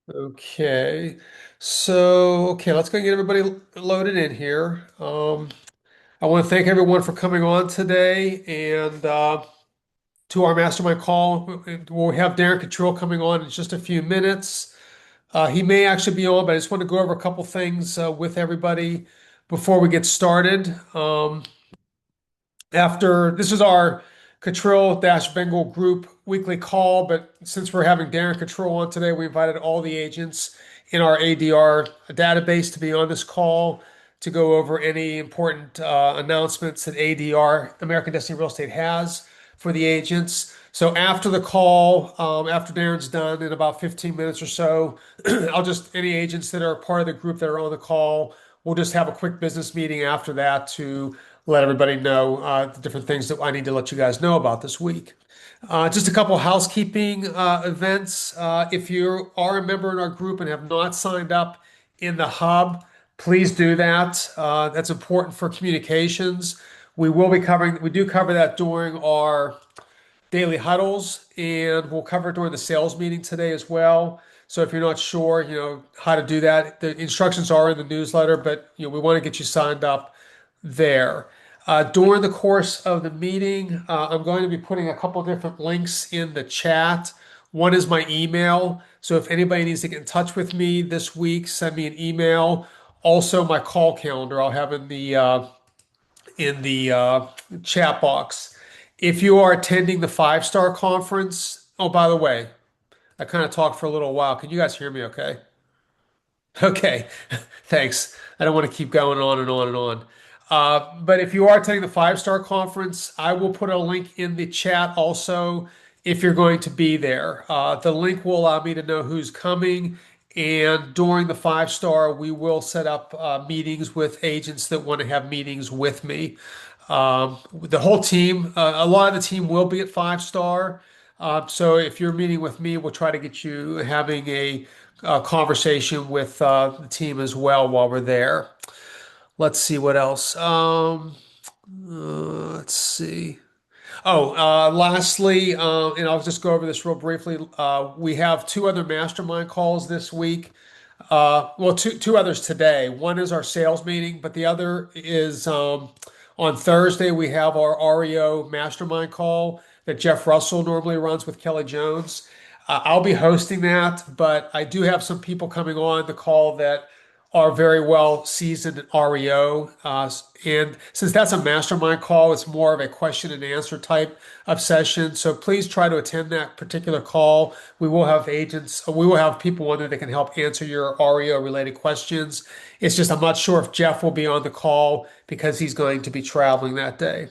Okay, let's go get everybody loaded in here. I want to thank everyone for coming on today and to our mastermind call. We'll have Darren Control coming on in just a few minutes. He may actually be on, but I just want to go over a couple things with everybody before we get started. After this is our Control-Bengal group weekly call, but since we're having Darren Control on today, we invited all the agents in our ADR database to be on this call to go over any important announcements that ADR, American Destiny Real Estate, has for the agents. So after the call, after Darren's done in about 15 minutes or so, any agents that are part of the group that are on the call, we'll just have a quick business meeting after that to let everybody know the different things that I need to let you guys know about this week. Just a couple housekeeping events. If you are a member in our group and have not signed up in the hub, please do that. That's important for communications. We do cover that during our daily huddles, and we'll cover it during the sales meeting today as well. So if you're not sure, how to do that, the instructions are in the newsletter, but we want to get you signed up there. During the course of the meeting, I'm going to be putting a couple different links in the chat. One is my email. So if anybody needs to get in touch with me this week, send me an email. Also, my call calendar I'll have in the chat box. If you are attending the five-star conference, oh, by the way, I kind of talked for a little while. Can you guys hear me okay? Okay, thanks. I don't want to keep going on and on and on. But if you are attending the five-star conference, I will put a link in the chat also if you're going to be there. The link will allow me to know who's coming. And during the five-star, we will set up meetings with agents that want to have meetings with me. The whole team, a lot of the team will be at five-star. So if you're meeting with me, we'll try to get you having a conversation with the team as well while we're there. Let's see what else. Let's see. Oh, lastly, and I'll just go over this real briefly. We have two other mastermind calls this week. Well, two others today. One is our sales meeting, but the other is on Thursday. We have our REO Mastermind call that Jeff Russell normally runs with Kelly Jones. I'll be hosting that, but I do have some people coming on the call that are very well seasoned in REO. And since that's a mastermind call, it's more of a question and answer type of session. So please try to attend that particular call. We will have people on there that can help answer your REO related questions. It's just I'm not sure if Jeff will be on the call because he's going to be traveling that day.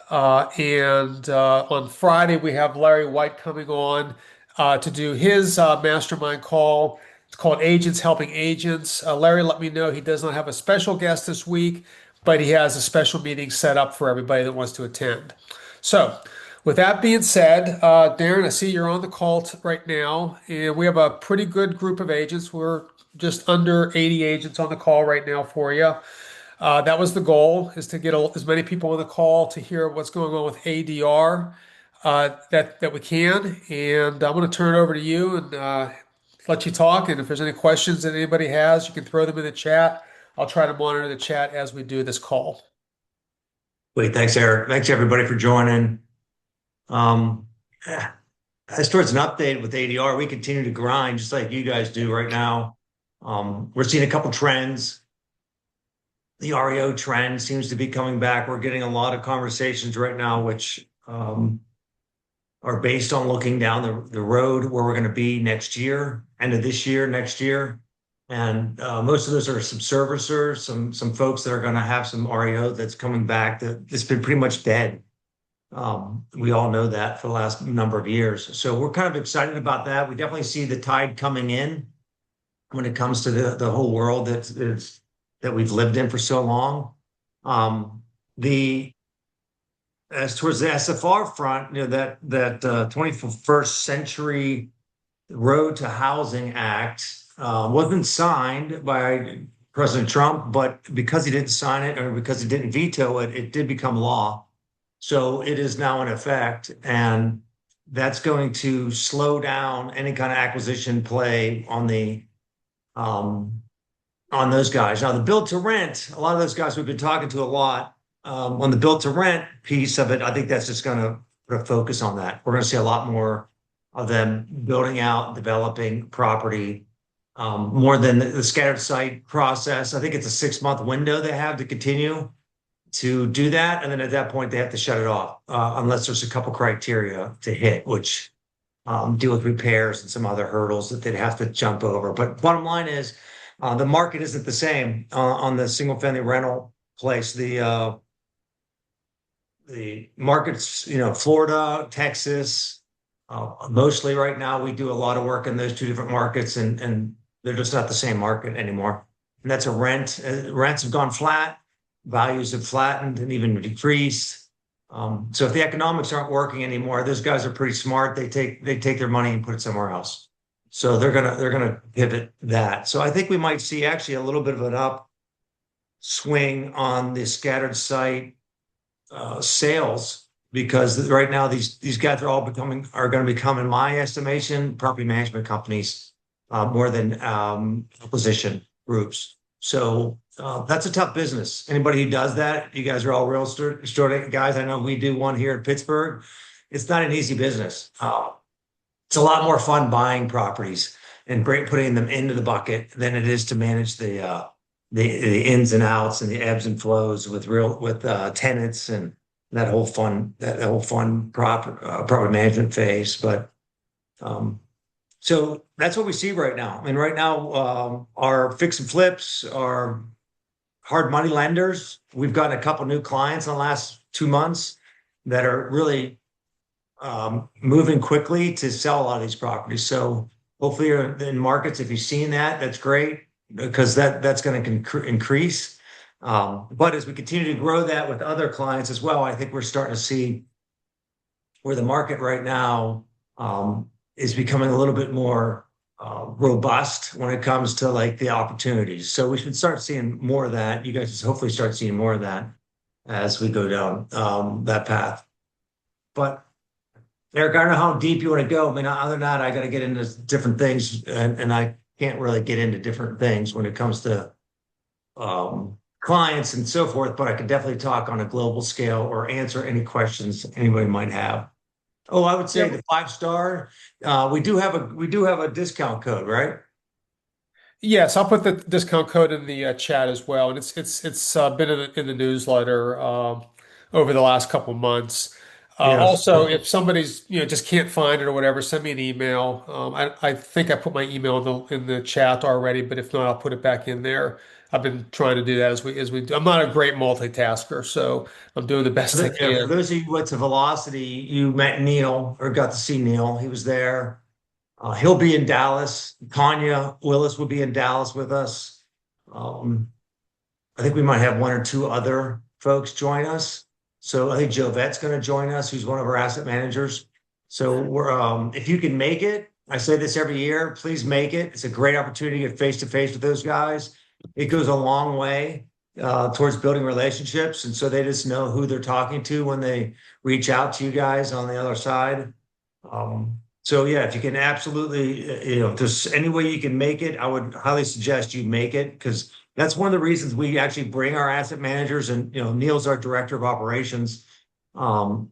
And on Friday, we have Larry White coming on to do his mastermind call. It's called Agents Helping Agents. Larry let me know he does not have a special guest this week, but he has a special meeting set up for everybody that wants to attend. So, with that being said, Darren, I see you're on the call right now, and we have a pretty good group of agents. We're just under 80 agents on the call right now for you. That was the goal, is to get as many people on the call to hear what's going on with ADR that we can. And I'm going to turn it over to you and let you talk. And if there's any questions that anybody has, you can throw them in the chat. I'll try to monitor the chat as we do this call. Wait, thanks, Eric. Thanks everybody for joining. Um, as towards an update with ADR, we continue to grind just like you guys do right now. We're seeing a couple trends. The REO trend seems to be coming back. We're getting a lot of conversations right now, which are based on looking down the road where we're going to be next year, end of this year, next year. And most of those are some servicers, some folks that are going to have some REO that's coming back that's been pretty much dead. We all know that for the last number of years. So we're kind of excited about that. We definitely see the tide coming in when it comes to the whole world that we've lived in for so long. The As towards the SFR front, that 21st Century Road to Housing Act wasn't signed by President Trump, but because he didn't sign it or because he didn't veto it, it did become law. So it is now in effect. And that's going to slow down any kind of acquisition play um, on those guys. Now, the build to rent, a lot of those guys we've been talking to a lot on the build to rent piece of it. I think that's just going to put a focus on that. We're going to see a lot more of them building out, developing property more than the scattered site process. I think it's a 6 month window they have to continue to do that. And then at that point, they have to shut it off unless there's a couple criteria to hit, which deal with repairs and some other hurdles that they'd have to jump over. But bottom line is, the market isn't the same on the single family rental place. The markets, Florida, Texas, mostly right now, we do a lot of work in those two different markets, and they're just not the same market anymore. And that's a rent. Rents have gone flat, values have flattened and even decreased. So if the economics aren't working anymore, those guys are pretty smart. They take their money and put it somewhere else. So they're gonna pivot that. So I think we might see actually a little bit of an upswing on the scattered site sales because right now these guys are going to become, in my estimation, property management companies more than acquisition groups. So that's a tough business. Anybody who does that, you guys are all real estate guys. I know we do one here in Pittsburgh. It's not an easy business. It's a lot more fun buying properties and putting them into the bucket than it is to manage the ins and outs and the ebbs and flows with tenants and that whole fun property management phase. But so that's what we see right now. I mean, right now, our fix and flips are hard money lenders. We've gotten a couple new clients in the last 2 months that are really moving quickly to sell a lot of these properties. So hopefully you're in markets. If you've seen that, that's great because that's going to increase. But as we continue to grow that with other clients as well, I think we're starting to see where the market right now is becoming a little bit more robust when it comes to like the opportunities. So we should start seeing more of that. You guys hopefully start seeing more of that as we go down that path. But Eric, I don't know how deep you want to go. I mean, other than that, I got to get into different things, and I can't really get into different things when it comes to clients and so forth. But I can definitely talk on a global scale or answer any questions anybody might have. Oh, I would say Yeah. the 5 star. We do have a discount code, right? Yes, I'll put the discount code in the chat as well, and it's been in the newsletter over the last couple months. Yes. Also, if somebody's just can't find it or whatever, send me an email. I think I put my email in the chat already, but if not, I'll put it back in there. I've been trying to do that as we do. I'm not a great multitasker, so I'm doing the best I Yeah, for can. those of you what's a Velocity, you met Neil or got to see Neil. He was there. He'll be in Dallas. Tanya Willis will be in Dallas with us. Um, I think we might have one or two other folks join us. So I think Jovette's going to join us, who's one of our asset managers. So if you can make it, I say this every year, please make it. It's a great opportunity to get face to face with those guys. It goes a long way towards building relationships. And so they just know who they're talking to when they reach out to you guys on the other side. So yeah, if you can absolutely, if there's any way you can make it, I would highly suggest you make it because that's one of the reasons we actually bring our asset managers and Neil's our director of operations. Um,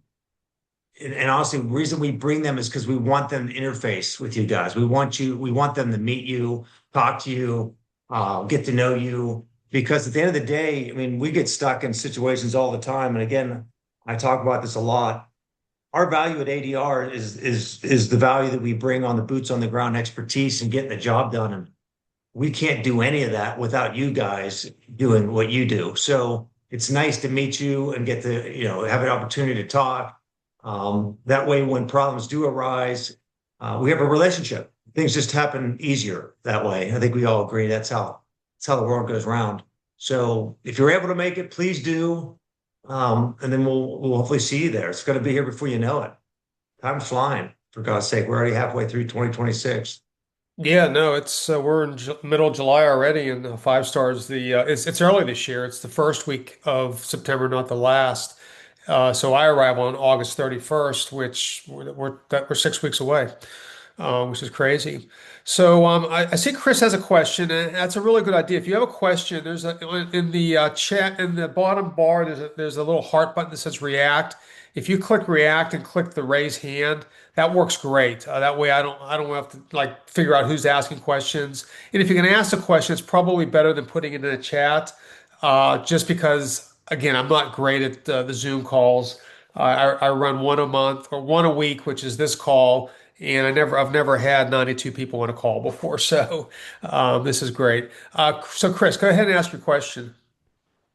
and honestly, the reason we bring them is because we want them to interface with you guys. We want them to meet you, talk to you, get to know you. Because at the end of the day, I mean, we get stuck in situations all the time. And again, I talk about this a lot. Our value at ADR is the value that we bring on the boots on the ground expertise and getting the job done. And we can't do any of that without you guys doing what you do. So it's nice to meet you and get to, have an opportunity to talk. That way, when problems do arise, we have a relationship. Things just happen easier that way. I think we all agree that's how the world goes round. So if you're able to make it, please do. And then we'll hopefully see you there. It's going to be here before you know it. Time's flying, for God's sake. We're already halfway through 2026. Yeah, no, it's we're in middle of July already, and 5 stars. It's early this year. It's the first week of September, not the last. So I arrive on August 31st, which we're 6 weeks away, which is crazy. So I see Chris has a question, and that's a really good idea. If you have a question, there's in the chat in the bottom bar. There's a little heart button that says React. If you click React and click the raise hand, that works great. That way, I don't have to like figure out who's asking questions. And if you can ask a question, it's probably better than putting it in a chat. Just because, again, I'm not great at the Zoom calls. I run one a month or one a week, which is this call, and I've never had 92 people on a call before, so this is great. So, Chris, go ahead and ask your question.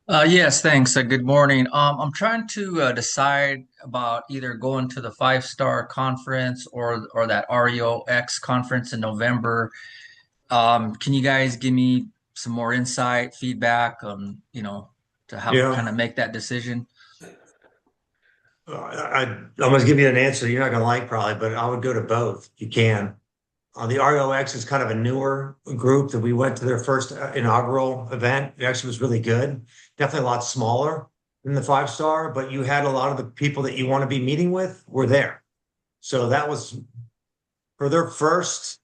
Yes, thanks. Good morning. I'm trying to decide about either going to the five-star conference or that REOX conference in November. Can you guys give me some more insight, feedback on, to how Yeah. kind of make that decision? I'm going to give you an answer you're not going to like probably, but I would go to both. You can. The ROX is kind of a newer group that we went to their first inaugural event. It actually was really good. Definitely a lot smaller than the five star, but you had a lot of the people that you want to be meeting with were there. So that was for their first,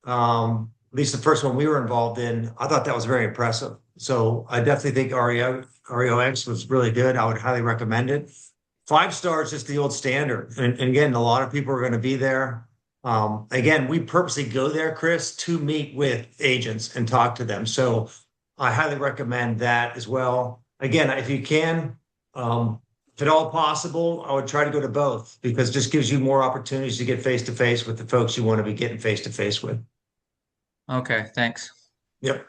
at least the first one we were involved in. I thought that was very impressive. So I definitely think REOX was really good. I would highly recommend it. Five stars is the old standard. And again, a lot of people are going to be there. Again, we purposely go there, Chris, to meet with agents and talk to them. So I highly recommend that as well. Again, if you can, if at all possible, I would try to go to both because it just gives you more opportunities to get face to face with the folks you want to be getting face to face with. Okay, thanks. Yep.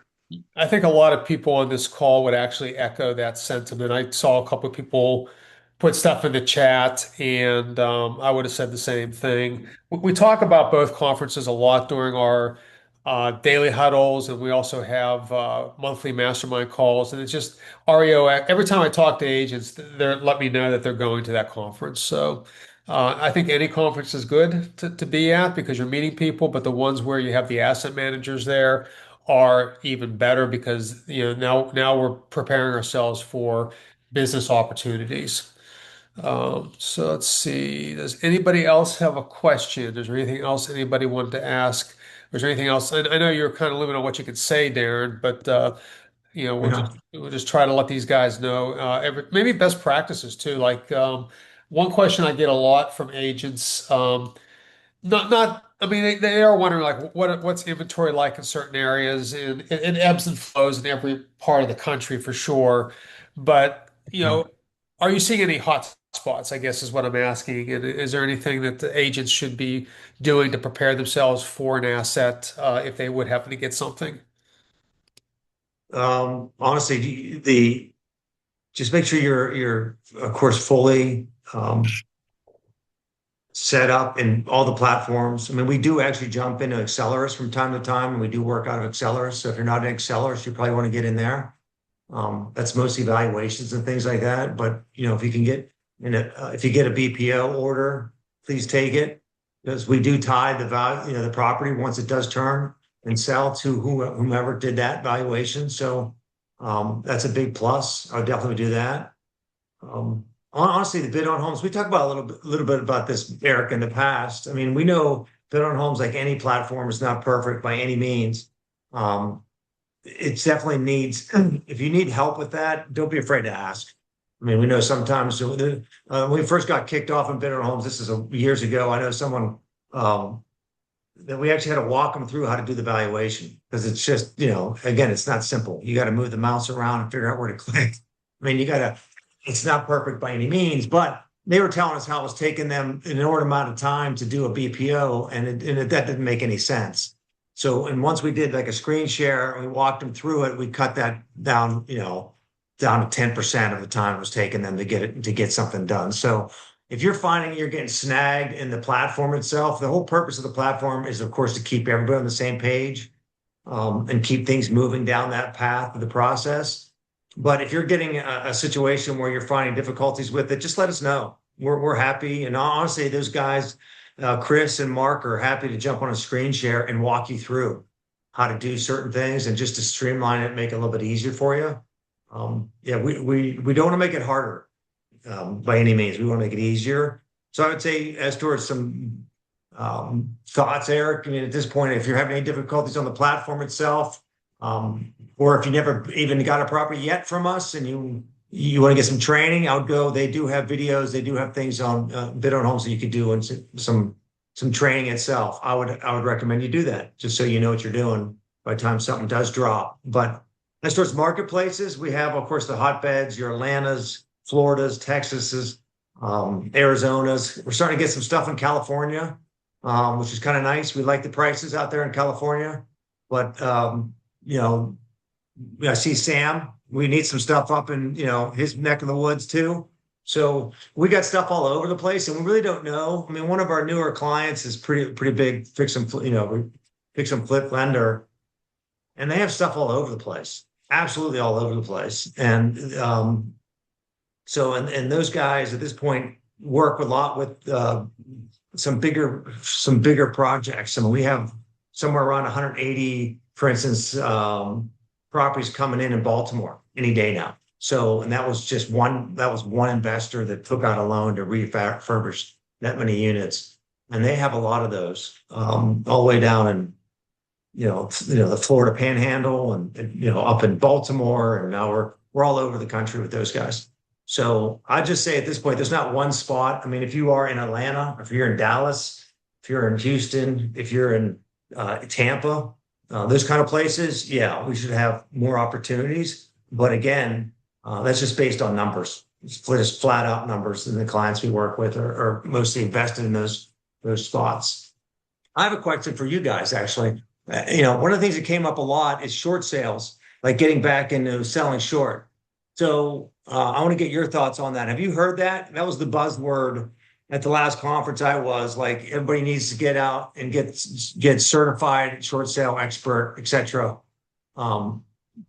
I think a lot of people on this call would actually echo that sentiment. I saw a couple of people put stuff in the chat, and I would have said the same thing. We talk about both conferences a lot during our daily huddles, and we also have monthly mastermind calls. And it's just REO. Every time I talk to agents, they let me know that they're going to that conference. So I think any conference is good to be at because you're meeting people, but the ones where you have the asset managers there are even better because now we're preparing ourselves for business opportunities. So let's see. Does anybody else have a question? Is there anything else anybody wanted to ask? Is there anything else? I know you're kind of limited on what you can say, Darren, but we'll just Yeah. try to let these guys know maybe best practices too. Like one question I get a lot from agents. Not. I mean, they are wondering like what's inventory like in certain areas, and it ebbs and flows in every part of the country for sure. But are you seeing any hot spots? I guess is what I'm asking. And is there anything that the agents should be doing to prepare themselves for an asset if they would happen to get something? Honestly, the just make sure you're of course fully set up in all the platforms. I mean, we do actually jump into Acceleris from time to time, and we do work out of Acceleris. So if you're not in Acceleris, you probably want to get in there. That's mostly valuations and things like that. But if you can get if you get a BPO order, please take it because we do tie the value, the property once it does turn and sell to whomever did that valuation. So that's a big plus. I would definitely do that. Honestly, the bid on homes, we talked about a little bit about this, Eric, in the past. I mean, we know bid on homes, like any platform, is not perfect by any means. It definitely needs, if you need help with that, don't be afraid to ask. I mean, we know sometimes when we first got kicked off in bid on homes, this is years ago. I know someone that we actually had to walk them through how to do the valuation because it's just, again, it's not simple. You got to move the mouse around and figure out where to click. I mean, it's not perfect by any means, but they were telling us how it was taking them an inordinate amount of time to do a BPO, and that didn't make any sense. So, and once we did like a screen share and we walked them through it, we cut that down, down to 10% of the time it was taking them to get something done. So if you're finding you're getting snagged in the platform itself, the whole purpose of the platform is, of course, to keep everybody on the same page and keep things moving down that path of the process. But if you're getting a situation where you're finding difficulties with it, just let us know. We're happy. And honestly, those guys, Chris and Mark, are happy to jump on a screen share and walk you through how to do certain things and just to streamline it, make it a little bit easier for you. Yeah, we don't want to make it harder. by any means. We want to make it easier. So I would say, as towards some thoughts, Eric, I mean, at this point, if you're having any difficulties on the platform itself, or if you never even got a property yet from us and you want to get some training, I would go. They do have videos. They do have things on Bid on Homes that you could do, and some training itself. I would recommend you do that, just so you know what you're doing by the time something does drop. But as towards marketplaces, we have, of course, the hotbeds, your Atlantas, Floridas, Texases, Arizonas. We're starting to get some stuff in California, which is kind of nice. We like the prices out there in California, but you know, I see Sam. We need some stuff up in, you know, his neck of the woods too. So we got stuff all over the place, and we really don't know. I mean, one of our newer clients is pretty big fix and flip lender, and they have stuff all over the place, absolutely all over the place. And so and those guys at this point work a lot with some bigger projects. I mean, we have somewhere around 180, for instance, properties coming in Baltimore any day now. So, and that was one investor that took out a loan to refurbish that many units. And they have a lot of those, all the way down in, the Florida Panhandle and, up in Baltimore. And now we're all over the country with those guys. So I just say at this point, there's not one spot. I mean, if you are in Atlanta, if you're in Dallas, if you're in Houston, if you're in Tampa, those kind of places, yeah, we should have more opportunities. But again, that's just based on numbers. It's just flat out numbers. And the clients we work with are mostly invested in those spots. I have a question for you guys, actually. One of the things that came up a lot is short sales, like getting back into selling short. So I want to get your thoughts on that. Have you heard that? That was the buzzword at the last conference I was. Like, everybody needs to get out and get certified short sale expert, etc.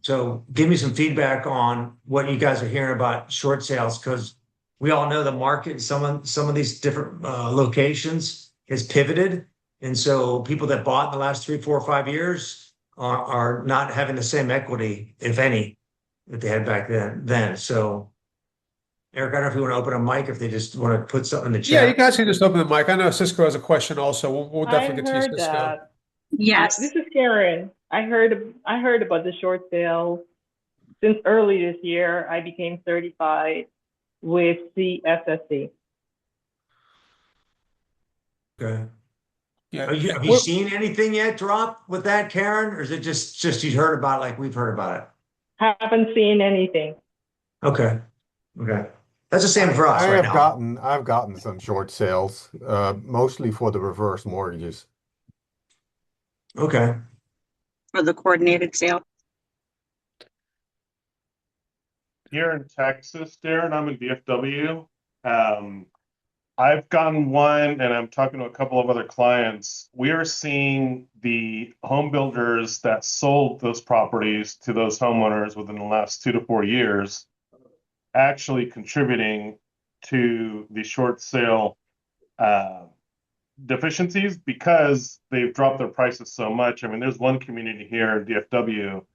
So give me some feedback on what you guys are hearing about short sales, because we all know the market, some of these different locations has pivoted. And so people that bought in the last 3, 4, 5 years are not having the same equity, if any, that they had back then. So Eric, I don't know if you want to open a mic, if they just want to put something in the Yeah, you chat. guys can just open the mic. I know Cisco has a question also. We'll I definitely get to you, heard Cisco. that. Yes. This is Karen. I heard about the short sales. Since early this year, I became certified with CFSC. Okay. Yeah. Have you seen anything yet drop with that, Karen? Or is it just you heard about it like we've heard about it? Haven't seen anything. Okay. That's the same for us right now. I've gotten some short sales, mostly for the reverse mortgages. Okay. For the coordinated sale. Here in Texas, Darren, I'm in DFW. I've gotten one, and I'm talking to a couple of other clients. We are seeing the home builders that sold those properties to those homeowners within the last 2 to 4 years actually contributing to the short sale deficiencies, because they've dropped their prices so much. I mean, there's one community here in DFW,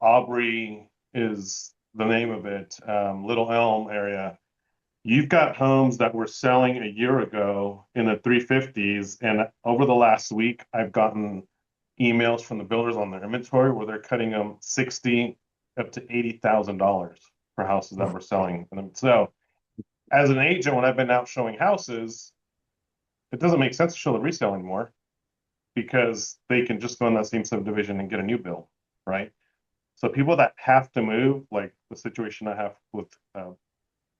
Aubrey is the name of it, Little Elm area. You've got homes that were selling a year ago in the 350s, and over the last week, I've gotten emails from the builders on their inventory where they're cutting them $60,000 up to $80,000 for houses that were selling. And so, as an agent, when I've been out showing houses, it doesn't make sense to show the resale anymore, because they can just go in that same subdivision and get a new build, right? So people that have to move, like the situation I have with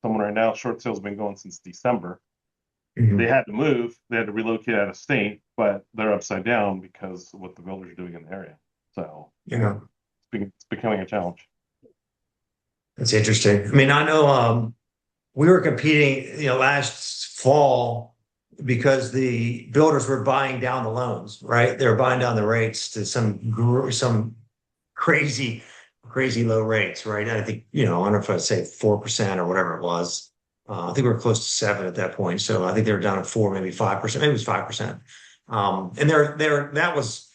someone right now, short sale's been going since December. Mhm. They had to move, they had to relocate out of state, but they're upside down because of what the builders are doing in the area. So Yeah, it's becoming a challenge. that's interesting. I mean, I know we were competing, last fall, because the builders were buying down the loans, right? They were buying down the rates to some crazy low rates, right? I think, I don't know if I'd say 4% or whatever it was. I think we were close to 7 at that point. So I think they were down at 4, maybe 5%. Maybe it was 5%. And that was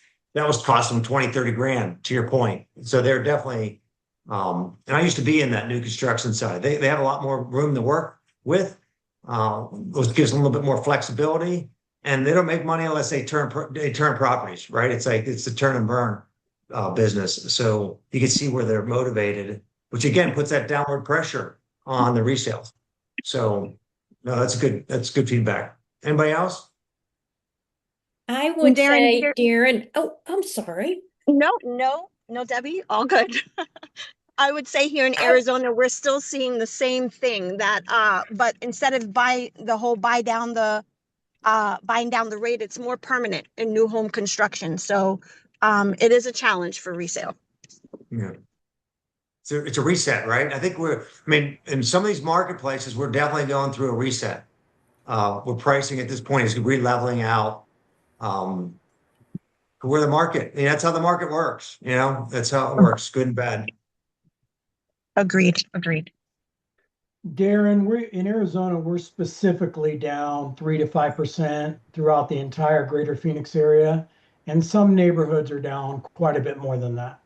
costing them 20, 30 grand, to your point. So they're definitely And I used to be in that new construction side. They have a lot more room to work with. Which gives them a little bit more flexibility, and they don't make money unless they turn properties, right? It's like it's the turn and burn business. So you can see where they're motivated, which again puts that downward pressure on the resales. So no, that's good feedback. Anybody else? I would Darren, say, Darren, oh, I'm sorry. No, Debbie, all good. I would say here in I, Arizona, we're still seeing the same thing that, but instead of buying down the rate, it's more permanent in new home construction. So, it is a challenge for resale. Yeah. So it's a reset, right? I mean, in some of these marketplaces, we're definitely going through a reset. We're pricing at this point is re-leveling out. We're the market. I mean, that's how the market works. That's how it works, good and bad. Agreed. Darren, we're in Arizona, we're specifically down 3 to 5% throughout the entire greater Phoenix area. And some neighborhoods are down quite a bit more than that.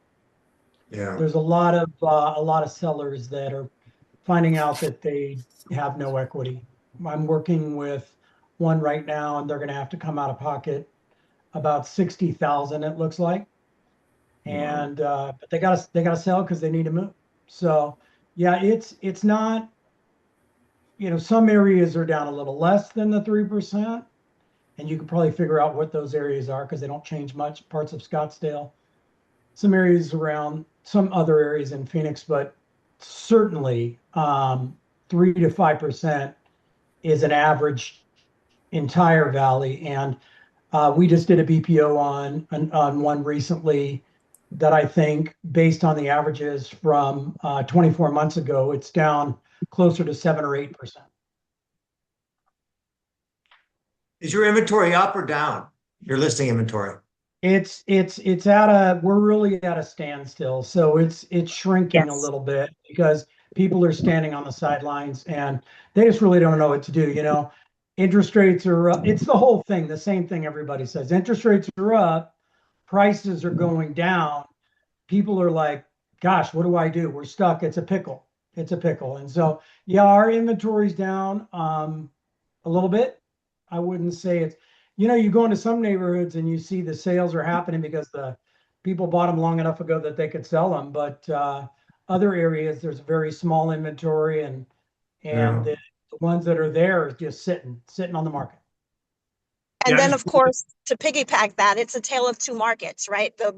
Yeah. There's a lot of sellers that are finding out that they have no equity. I'm working with one right now, and they're going to have to come out of pocket about 60,000, it looks like. And but they gotta sell because they need to move. So yeah, it's not, some areas are down a little less than the 3%, and you can probably figure out what those areas are because they don't change much. Parts of Scottsdale, some areas around some other areas in Phoenix, but certainly 3 to 5% is an average entire valley. And we just did a BPO on one recently that I think, based on the averages from 24 months ago, it's down closer to 7 or 8%. Is your inventory up or down? Your listing inventory? We're really at a standstill. So it's shrinking a little bit because people are standing on the sidelines and they just really don't know what to do. Interest rates are up. It's the whole thing, the same thing everybody says. Interest rates are up, prices are going down. People are like, gosh, what do I do? We're stuck. It's a pickle. It's a pickle. And so, yeah, our inventory's down a little bit. I wouldn't say it's, you go into some neighborhoods and you see the sales are happening because the people bought them long enough ago that they could sell them. But other areas, there's very small inventory, and Yeah. the ones that are there is just sitting on the market. And Yeah, then, of course, to piggyback that, it's a tale of two markets, right? The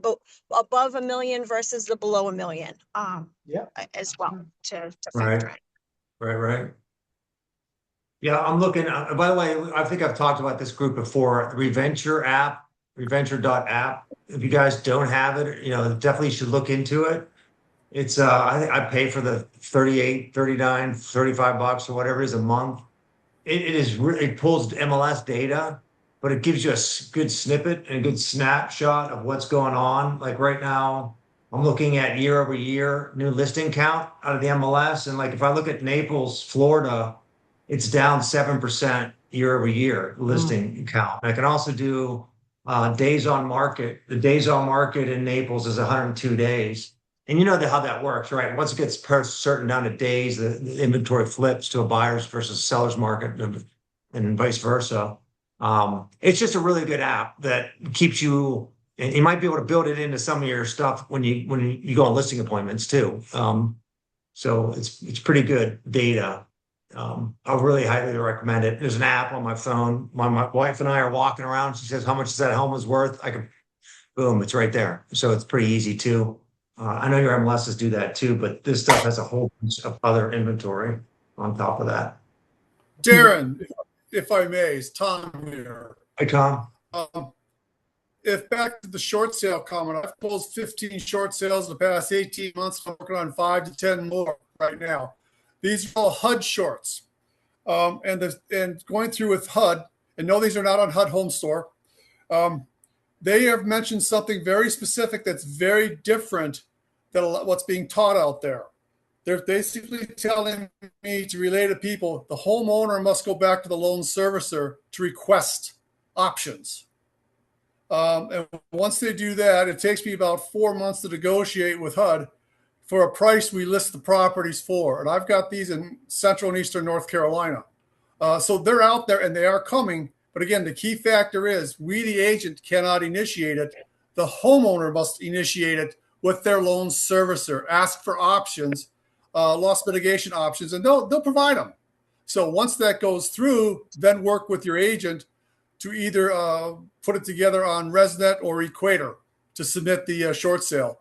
above $1 million versus the below $1 million, Yeah. as well to Right. factor in. Right. Yeah, I'm looking. By the way, I think I've talked about this group before. The Reventure app, reventure.app. If you guys don't have it, definitely should look into it. It's I think I pay for the 38, 39, 35 bucks or whatever it is a month. It pulls MLS data, but it gives you a good snippet and a good snapshot of what's going on. Like right now, I'm looking at year over year new listing count out of the MLS, and like if I look at Naples, Florida, it's down 7% year over year listing count. I can also do days on market. The days on market in Naples is 102 days. And you know how that works, right? Once it gets certain down to days, the inventory flips to a buyer's versus seller's market, and vice versa. It's just a really good app that keeps you, and you might be able to build it into some of your stuff when you go on listing appointments too. So it's pretty good data. I really highly recommend it. There's an app on my phone. My wife and I are walking around. She says, "How much is that home is worth?" Boom, it's right there. So it's pretty easy too. I know your MLSs do that too, but this stuff has a whole bunch of other inventory on top of that. Darren, if I may, it's Tom here. Hi, Tom. If back to the short sale comment, I've closed 15 short sales in the past 18 months. I'm working on 5 to 10 more right now. These are all HUD shorts. And going through with HUD, and no, these are not on HUD Home Store. They have mentioned something very specific that's very different than what's being taught out there. They're basically telling me to relay to people, the homeowner must go back to the loan servicer to request options. And once they do that, it takes me about 4 months to negotiate with HUD for a price we list the properties for. And I've got these in Central and Eastern North Carolina. So they're out there and they are coming. But again, the key factor is we, the agent, cannot initiate it. The homeowner must initiate it with their loan servicer, ask for options, loss mitigation options, and they'll provide them. So once that goes through, then work with your agent to either put it together on ResNet or Equator to submit the short sale.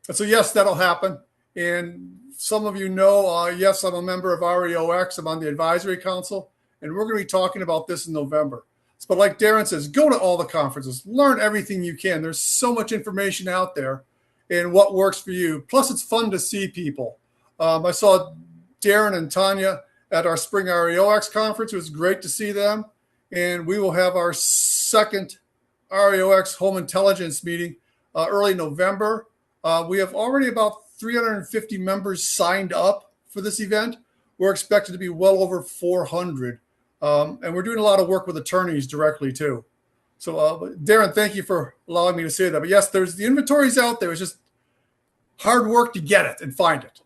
And so yes, that'll happen. And some of you know, yes, I'm a member of REOX. I'm on the advisory council, and we're going to be talking about this in November. But like Darren says, go to all the conferences, learn everything you can. There's so much information out there and what works for you. Plus, it's fun to see people. I saw Darren and Tanya at our spring REOX conference. It was great to see them. And we will have our second REOX home intelligence meeting early November. We have already about 350 members signed up for this event. We're expected to be well over 400. And we're doing a lot of work with attorneys directly too. So Darren, thank you for allowing me to say that. But yes, there's the inventory's out there. It's just hard work to get it and find it.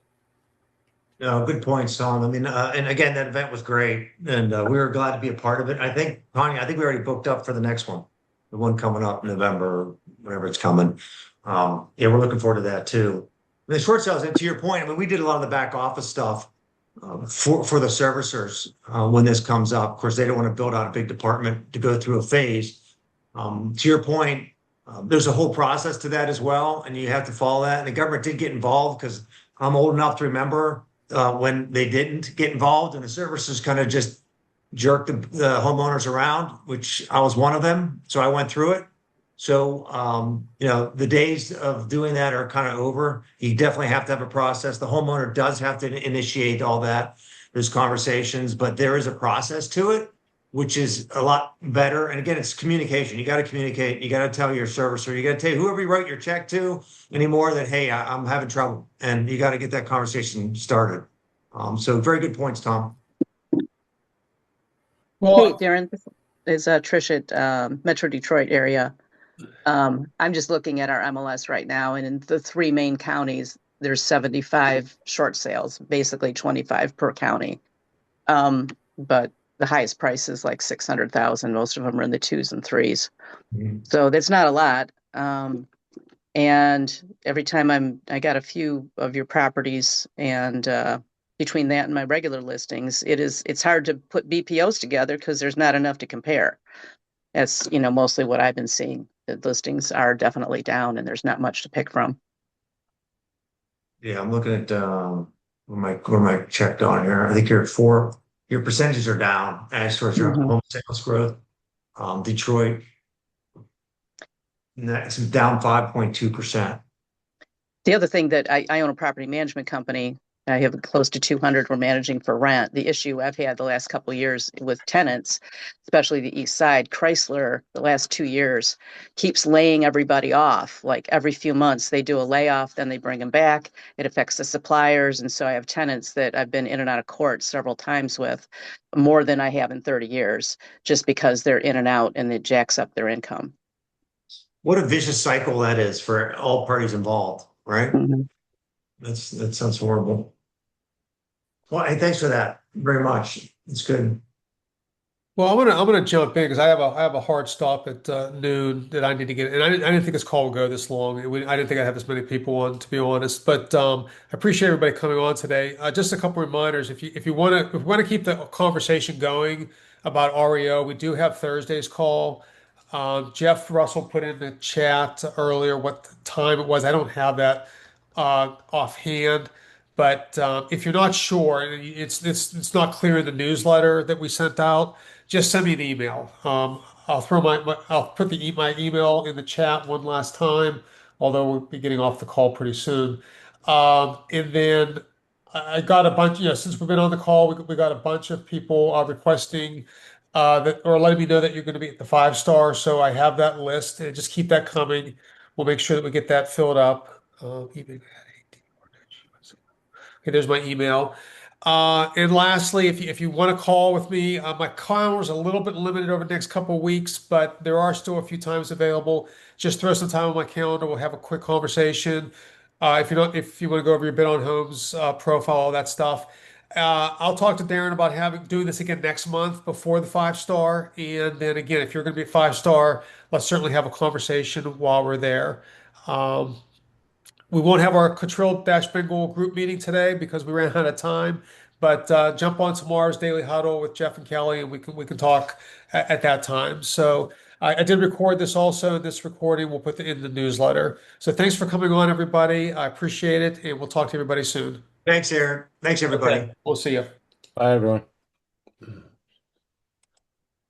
No, good points, Tom. I mean, and again, that event was great, and we were glad to be a part of it. I think, Tanya, I think we already booked up for the next one, the one coming up in November, whenever it's coming. Yeah, we're looking forward to that too. The short sales, and to your point, I mean, we did a lot of the back office stuff for the servicers when this comes up. Of course, they don't want to build out a big department to go through a phase. To your point, there's a whole process to that as well, and you have to follow that. And the government did get involved because I'm old enough to remember when they didn't get involved and the servicers kind of just jerked the homeowners around, which I was one of them. So I went through it. So, the days of doing that are kind of over. You definitely have to have a process. The homeowner does have to initiate all that, those conversations, but there is a process to it, which is a lot better. And again, it's communication. You got to communicate. You got to tell your servicer, you got to tell whoever you write your check to anymore that, hey, I'm having trouble. And you got to get that conversation started. So very good points, Tom. Well, Hey, Darren, this is Trish at Metro Detroit area. I'm just looking at our MLS right now, and in the three main counties, there's 75 short sales, basically 25 per county. But the highest price is like 600,000. Most of them are in the 2s and 3s. Mhm. So that's not a lot. And every time I got a few of your properties, and between that and my regular listings, it's hard to put BPOs together because there's not enough to compare. That's, mostly what I've been seeing. The listings are definitely down and there's not much to pick from. Yeah, I'm looking at what am I checked on here? I think your percentages are down as towards your home sales growth. Detroit, that's down 5.2%. The other thing that I own a property management company. I have close to 200 we're managing for rent. The issue I've had the last couple of years with tenants, especially the East Side, Chrysler, the last 2 years, keeps laying everybody off. Like every few months, they do a layoff, then they bring them back. It affects the suppliers. And so I have tenants that I've been in and out of court several times with, more than I have in 30 years, just because they're in and out and it jacks up their income. What a vicious cycle that is for all parties involved, right? Mm-hmm. That sounds horrible. Well, hey, thanks for that very much. It's good. Well, I'm gonna jump in because I have a hard stop at noon that I need to get, and I didn't think this call would go this long. I didn't think I'd have this many people on, to be honest. But I appreciate everybody coming on today. Just a couple reminders: if you want to keep the conversation going about REO, we do have Thursday's call. Jeff Russell put in the chat earlier what time it was. I don't have that offhand. But if you're not sure, and it's not clear in the newsletter that we sent out, just send me an email. I'll throw I'll put my email in the chat one last time, although we'll be getting off the call pretty soon. And then I got a bunch, since we've been on the call, we got a bunch of people requesting that or letting me know that you're going to be at the 5-star. So I have that list, and just keep that coming. We'll make sure that we get that filled up. Okay, there's my email. And lastly, if you want to call with me, my calendar is a little bit limited over the next couple of weeks, but there are still a few times available. Just throw some time on my calendar. We'll have a quick conversation. If you want to go over your bid on homes, profile, all that stuff. I'll talk to Darren about doing this again next month before the 5 star. And then again, if you're going to be a 5 star, let's certainly have a conversation while we're there. Um, we won't have our Control-Bengal group meeting today because we ran out of time. But jump on tomorrow's daily huddle with Jeff and Kelly, and we can talk at that time. So I did record this also. This recording we'll put in the newsletter. So thanks for coming on, everybody. I appreciate it, and we'll talk to everybody soon. Thanks, Aaron. Thanks, everybody. We'll see you. Bye, everyone.